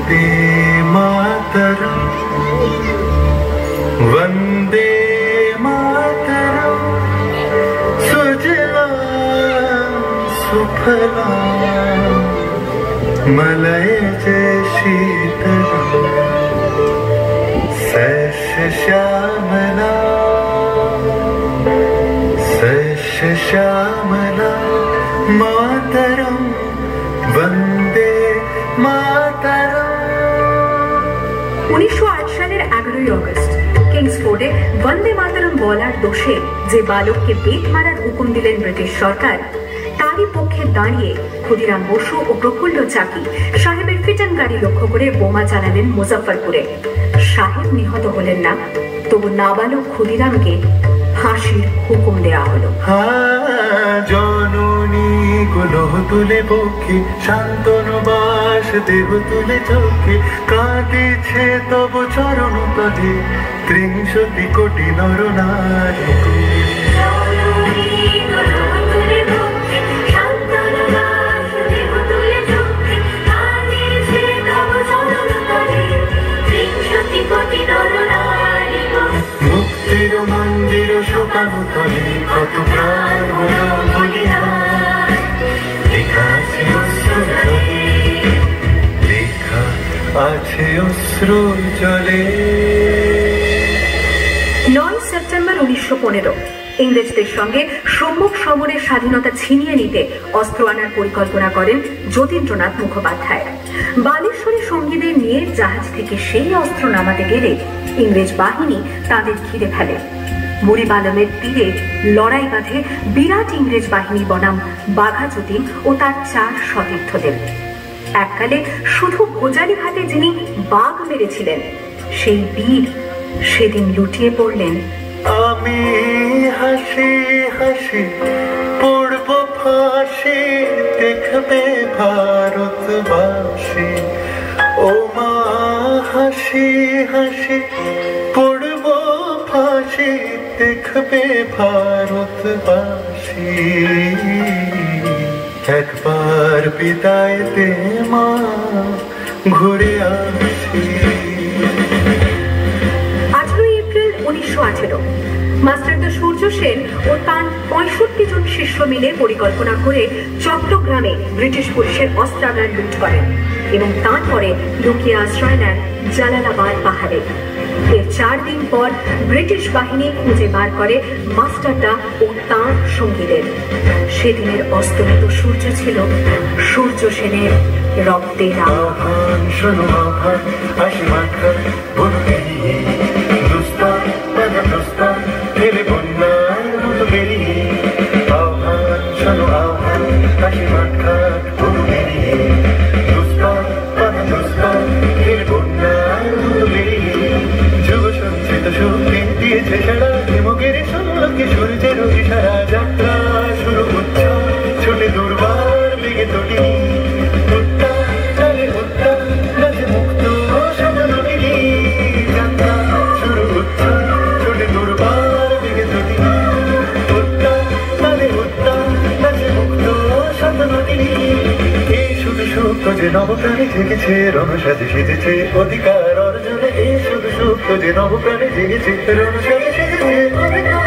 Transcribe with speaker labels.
Speaker 1: वन्दे मातरम् वन्दे मातरम् सुजलां सुफलां मलयज शीतलां सस्यश्यामला सस्यश्यामला मातरम् वन्दे मातरम्।
Speaker 2: 1908 সালের 11ই আগস্ট কিংসফোর্ডে বন্দে মাতরম বলার দোষে যে বালককে বেত মারার হুকুম দিলেন ব্রিটিশ সরকার, তারই পক্ষে দাঁড়িয়ে ক্ষুদিরাম বসু ও প্রফুল্ল চাকি সাহেবের ফিটন গাড়ি লক্ষ্য করে বোমা চালালেন মুজফ্ফরপুরে। সাহেব নিহত হলেন না, তবু নাবালক ক্ষুদিরামকে ফাঁসির হুকুম দেওয়া হলো।
Speaker 1: জননী কুলহ তুলে পক্ষে শান্তনু বাস দেহ তুলে চোখে কাঁদিছে তব চরণ তলে ৩০ কোটি নর নারী। মুক্তির মন্দির শোকানো তলে কত প্রাণ হলো বলিদান। লেখা আছে অশ্রুর জলে, লেখা আছে অশ্রুর জলে।
Speaker 2: 9 সেপ্টেম্বর 1915 ইংরেজদের সঙ্গে সম্মুখ সমরের স্বাধীনতা ছিনিয়ে নিতে অস্ত্র আনার পরিকল্পনা করেন যতীন্দ্রনাথ মুখোপাধ্যায়। বালেশ্বরী সঙ্গীদের নিয়ে জাহাজ থেকে সেই অস্ত্র নামাতে গেলে ইংরেজ বাহিনী তাদের ঘিরে ফেলে। বুড়িবালমের তীরে লড়াই বাঁধে বিরাট ইংরেজ বাহিনী বনাম বাঘা যতীন ও তার 4 সতীর্থদের। এককালে শুধু গোজারিঘাটে যিনি বাঘ মেরেছিলেন, সেই বীর সেদিন লুটিয়ে পড়লেন।
Speaker 1: আমি হাসি হাসি পড়ব ফাঁসি, দেখবে ভারতবাসী। ও মা হাসি হাসি পড়ব ফাঁসি, দেখবে ভারতবাসী। একবার বিদায় দে মা, ঘুরে আসি।
Speaker 2: 18 এপ্রিল 1918 মাস্টারদা সূর্য সেন ও তার 65 জন শিষ্য মিলে পরিকল্পনা করে চট্টগ্রামে ব্রিটিশ পুলিশের অস্ত্রাগার লুট করেন এবং তারপরে লুকিয়ে আশ্রয় নেন জালালাবাদ পাহাড়ে। এর 4 দিন পর ব্রিটিশ বাহিনী খুঁজে বার করে মাস্টারদা ও তাঁর সঙ্গীদের। সেদিনের অস্তমিত সূর্য ছিল সূর্য সেনের রক্তের
Speaker 1: আহ্বান। শোনো আহ্বান, হাসি মাখা বন্ধুরি, দুস্তান বাধা প্রস্তান ফেলে বন্যার মতো বেরিয়ে। আহ্বান শোনো আহ্বান, হাসি মাখা বন্ধুরি, দুস্তান বাধা প্রস্তান ফেলে বন্যার মতো বেরিয়ে। যুগ সঞ্চিত শক্তি দিয়েছে সারা হিমগির সমলকে সূর্যের ইশারা। যাত্রা শুরু হচ্ছে ছোটে দুর্বার বেগে তটি, যে নবপ্রাণে জেগেছে রণসাজে সেজেছে অধিকার অর্জনে। এই শুধু সুপ্ত যে নবপ্রাণে জেগেছে রণসাজে সেজেছে অধিকার।